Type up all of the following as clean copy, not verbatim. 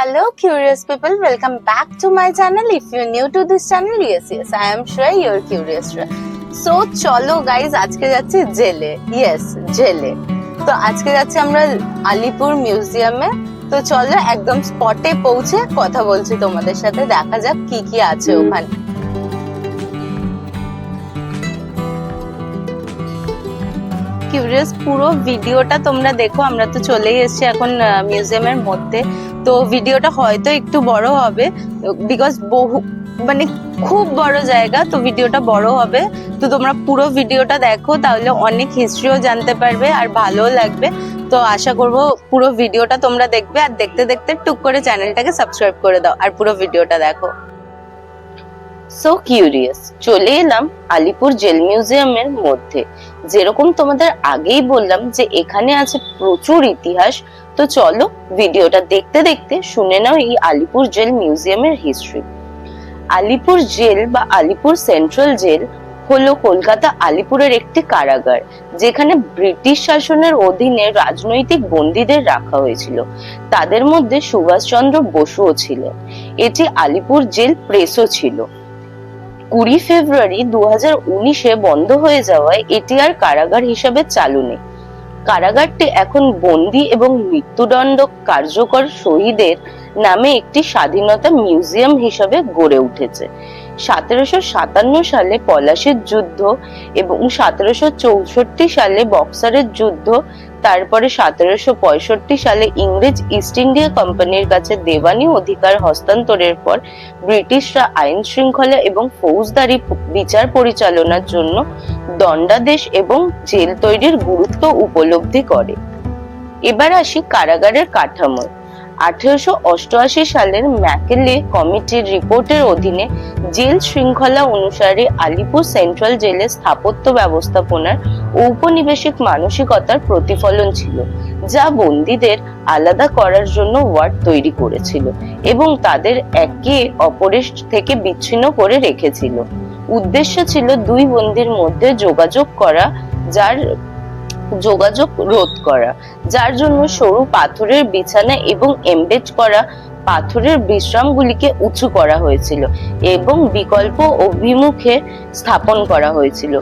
Hello curious people, welcome back to my channel. If you're new to this channel, yes, I am sure you're curious. So চলো guys, আজকে যাচ্ছি জেলে। Yes, জেলে। তো আজকে যাচ্ছি আমরা আলিপুর মিউজিয়ামে। তো চলো একদম স্পটে পৌঁছে কথা বলছি তোমাদের সাথে, দেখা যাক কি কি আছে ওখানে। কিউরিয়াস পুরো ভিডিওটা তোমরা দেখো। আমরা তো চলেই এসেছি এখন মিউজিয়ামের মধ্যে। তো ভিডিওটা হয়তো একটু বড় হবে বিকজ মানে খুব বড় জায়গা, তো ভিডিওটা বড় হবে। তো তোমরা পুরো ভিডিওটা দেখো, তাহলে অনেক হিস্ট্রিও জানতে পারবে আর ভালোও লাগবে। তো আশা করব পুরো ভিডিওটা তোমরা দেখবে, আর দেখতে দেখতে টুক করে চ্যানেলটাকে সাবস্ক্রাইব করে দাও আর পুরো ভিডিওটা দেখো। সো কিউরিয়াস, চলে এলাম আলিপুর জেল মিউজিয়ামের মধ্যে। যেরকম তোমাদের আগেই বললাম যে এখানে আছে প্রচুর ইতিহাস। তো চলো ভিডিওটা দেখতে দেখতে শুনে নাও এই আলিপুর জেল মিউজিয়ামের হিস্ট্রি। আলিপুর জেল বা আলিপুর সেন্ট্রাল জেল হলো কলকাতা আলিপুরের একটি কারাগার, যেখানে ব্রিটিশ শাসনের অধীনে রাজনৈতিক বন্দীদের রাখা হয়েছিল। তাদের মধ্যে সুভাষচন্দ্র বসুও ছিলেন। এটি আলিপুর জেল প্রেসও ছিল। 20 ফেব্রুয়ারি 2019-এ বন্ধ হয়ে যাওয়ায় এটি আর কারাগার হিসেবে চালু নেই। কারাগারটি এখন বন্দী এবং মৃত্যুদণ্ড কার্যকর শহীদের নামে একটি স্বাধীনতা মিউজিয়াম হিসেবে গড়ে উঠেছে। 1757 সালে পলাশীর যুদ্ধ এবং 1764 সালে বক্সারের যুদ্ধ, তারপরে 1765 সালে ইংরেজ ইস্ট ইন্ডিয়া কোম্পানির কাছে দেওয়ানি অধিকার হস্তান্তরের পর ব্রিটিশরা আইন শৃঙ্খলা এবং ফৌজদারি বিচার পরিচালনার জন্য দণ্ডাদেশ এবং জেল তৈরির গুরুত্ব উপলব্ধি করে। এবার আসি কারাগারের কাঠামো। 1888 সালের ম্যাকেলে কমিটির রিপোর্টের অধীনে জেল শৃঙ্খলা অনুসারে আলিপুর সেন্ট্রাল জেলের স্থাপত্য ব্যবস্থাপনার ঔপনিবেশিক মানসিকতার প্রতিফলন ছিল, যা বন্দীদের আলাদা করার জন্য ওয়ার্ড তৈরি করেছিল এবং তাদের একে অপরের থেকে বিচ্ছিন্ন করে রেখেছিল। উদ্দেশ্য ছিল দুই বন্দীর মধ্যে যোগাযোগ রোধ করা, যার জন্য সরু পাথরের বিছানা এবং এমবেড করা পাথরের বিশ্রামগুলিকে উঁচু করা হয়েছিল এবং বিকল্প অভিমুখে স্থাপন করা হয়েছিল।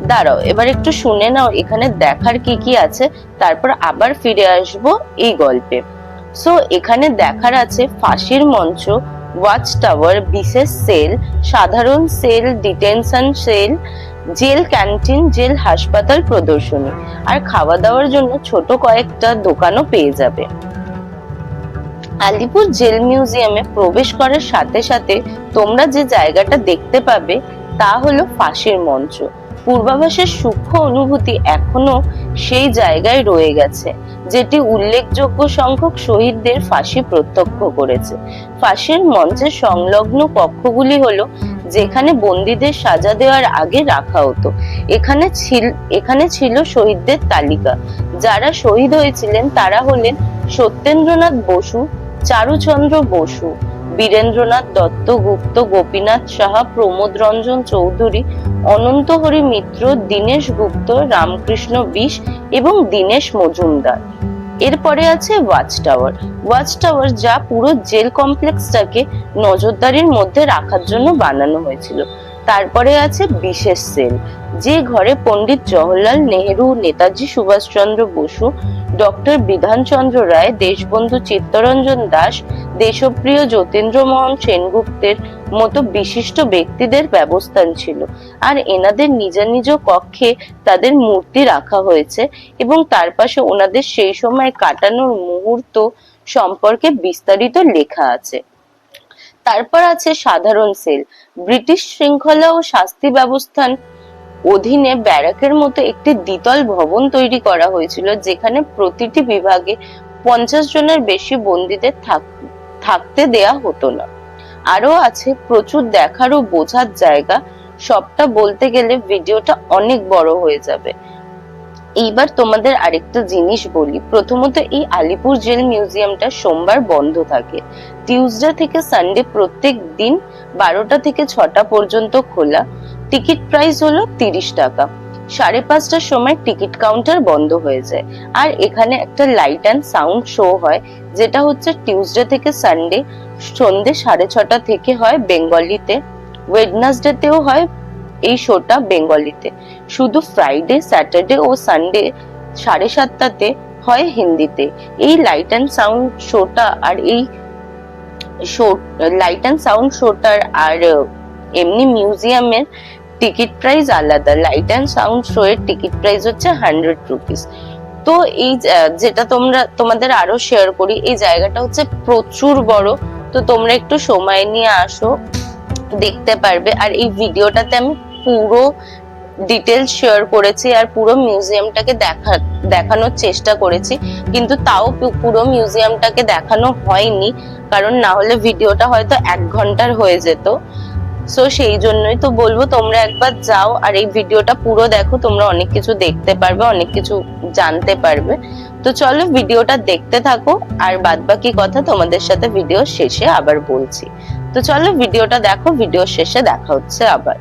দাঁড়াও, এবার একটু শুনে নাও এখানে দেখার কি কি আছে, তারপর আবার ফিরে আসব এই গল্পে। সো এখানে দেখার আছে ফাঁসির মঞ্চ, ওয়াচ টাওয়ার, বিশেষ সেল, সাধারণ cell, detention cell, jail canteen, jail হাসপাতাল প্রদর্শনী, আর খাওয়া দাওয়ার জন্য ছোট কয়েকটা দোকানও পেয়ে যাবে। আলিপুর জেল মিউজিয়ামে প্রবেশ করার সাথে সাথে তোমরা যে জায়গাটা দেখতে পাবে তা হলো ফাঁসির মঞ্চ। পূর্বাভাসের সূক্ষ্ম অনুভূতি এখনো সেই জায়গায় রয়ে গেছে, যেটি উল্লেখযোগ্য সংখ্যক শহীদদের ফাঁসি প্রত্যক্ষ করেছে। ফাঁসির মঞ্চের সংলগ্ন কক্ষগুলি হলো যেখানে বন্দীদের সাজা দেওয়ার আগে রাখা হতো। এখানে ছিল শহীদদের তালিকা। যারা শহীদ হয়েছিলেন তারা হলেন সত্যেন্দ্রনাথ বসু, চারুচন্দ্র বসু, বীরেন্দ্রনাথ দত্ত গুপ্ত, গোপীনাথ সাহা, প্রমোদ রঞ্জন চৌধুরী, অনন্ত হরি মিত্র, দীনেশ গুপ্ত, রামকৃষ্ণ বিশ এবং দীনেশ মজুমদার। এরপরে আছে ওয়াচ টাওয়ার। ওয়াচ টাওয়ার যা পুরো জেল কমপ্লেক্সটাকে নজরদারির মধ্যে রাখার জন্য বানানো হয়েছিল। তারপরে আছে বিশেষ সেল, যে ঘরে পণ্ডিত জওহরলাল নেহেরু, নেতাজি সুভাষচন্দ্র বসু, ডক্টর বিধানচন্দ্র রায়, দেশবন্ধু চিত্তরঞ্জন দাস, দেশপ্রিয় যতীন্দ্রমোহন সেনগুপ্তের মতো বিশিষ্ট ব্যক্তিদের ব্যবস্থান ছিল। আর এনাদের নিজ নিজ কক্ষে তাদের মূর্তি রাখা হয়েছে এবং তার পাশে ওনাদের সেই সময় কাটানোর মুহূর্ত সম্পর্কে বিস্তারিত লেখা আছে। তারপর আছে সাধারণ সেল। ব্রিটিশ শৃঙ্খলা ও শাস্তি ব্যবস্থার অধীনে ব্যারাকের মতো একটি দ্বিতল ভবন তৈরি করা হয়েছিল, যেখানে প্রতিটি বিভাগে 50 জনের বেশি বন্দীদের থাকতে দেয়া হতো না। আরো আছে প্রচুর দেখার ও বোঝার জায়গা। সবটা বলতে গেলে ভিডিওটা অনেক বড় হয়ে যাবে। এইবার তোমাদের আরেকটা জিনিস বলি। প্রথমত, এই আলিপুর জেল মিউজিয়ামটা সোমবার বন্ধ থাকে। টিউসডে থেকে সানডে প্রত্যেক দিন 12টা থেকে 6টা পর্যন্ত খোলা। টিকিট প্রাইস হলো 30 টাকা। 5:30টার সময় টিকিট কাউন্টার বন্ধ হয়ে যায়। আর এখানে একটা লাইট অ্যান্ড সাউন্ড শো হয়, যেটা হচ্ছে টিউসডে থেকে সানডে সন্ধ্যে 6:30 থেকে হয় বেঙ্গলিতে, ওয়েডনেসডেতেও হয় এই শোটা বেঙ্গলিতে। শুধু ফ্রাইডে, স্যাটারডে ও সানডে 7:30টাতে হয় হিন্দিতে। এই লাইট অ্যান্ড সাউন্ড শোটা আর এই শো লাইট অ্যান্ড সাউন্ড শোটার আর এমনি মিউজিয়ামের টিকিট প্রাইস আলাদা। লাইট অ্যান্ড সাউন্ড শো এর টিকিট প্রাইস হচ্ছে 100 রুপিস। তো এই যেটা তোমাদের আরো শেয়ার করি, এই জায়গাটা হচ্ছে প্রচুর বড়। তো তোমরা একটু সময় নিয়ে আসো, দেখতে পারবে। আর এই ভিডিওটাতে আমি পুরো ডিটেলস শেয়ার করেছি আর পুরো মিউজিয়ামটাকে দেখানোর চেষ্টা করেছি, কিন্তু তাও পুরো মিউজিয়ামটাকে দেখানো হয়নি, কারণ না হলে ভিডিওটা হয়তো 1 ঘন্টার হয়ে যেত। সো সেই জন্যই তো বলবো তোমরা একবার যাও আর এই ভিডিওটা পুরো দেখো, তোমরা অনেক কিছু দেখতে পারবে, অনেক কিছু জানতে পারবে। তো চলো ভিডিওটা দেখতে থাকো, আর বাদবাকি কথা তোমাদের সাথে ভিডিও শেষে আবার বলছি। তো চলো ভিডিওটা দেখো, ভিডিও শেষে দেখা হচ্ছে আবার।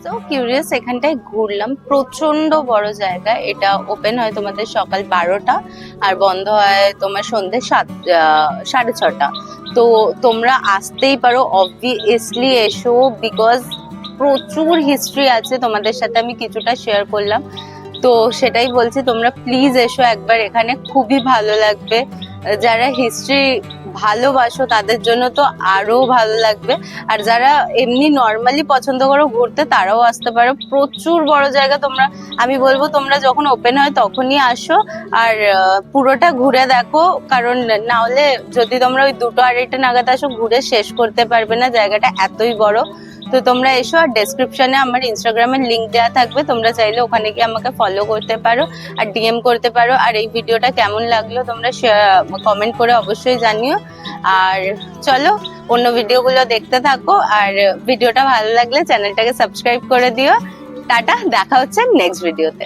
সো কিউরিয়াস এখানটায় ঘুরলাম, প্রচন্ড বড় জায়গা। এটা ওপেন হয় তোমাদের সকাল 12টা আর বন্ধ হয় তোমার সন্ধ্যে 6:30। তো তোমরা আসতেই পারো, অবভিয়াসলি এসো, বিকজ প্রচুর হিস্ট্রি আছে। তোমাদের সাথে আমি কিছুটা শেয়ার করলাম, তো সেটাই বলছি, তোমরা প্লিজ এসো একবার, এখানে খুবই ভালো লাগবে। যারা হিস্ট্রি ভালোবাসো তাদের জন্য তো আরো ভালো লাগবে, আর যারা এমনি নর্মালি পছন্দ করো ঘুরতে তারাও আসতে পারো। প্রচুর বড় জায়গা। আমি বলবো তোমরা যখন ওপেন হয় তখনই আসো, আর পুরোটা ঘুরে দেখো, কারণ না হলে যদি তোমরা ওই 2টা-2:30 নাগাদ আসো ঘুরে শেষ করতে পারবে না, জায়গাটা এতই বড়। তো তোমরা এসো, আর ডেসক্রিপশনে আমার ইনস্টাগ্রামের লিংক দেওয়া থাকবে, তোমরা চাইলে ওখানে গিয়ে আমাকে ফলো করতে পারো আর ডিএম করতে পারো। আর এই ভিডিওটা কেমন লাগলো তোমরা কমেন্ট করে অবশ্যই জানিও। আর চলো অন্য ভিডিওগুলো দেখতে থাকো, আর ভিডিওটা ভালো লাগলে চ্যানেলটাকে সাবস্ক্রাইব করে দিও। টাটা, দেখা হচ্ছে নেক্সট ভিডিওতে।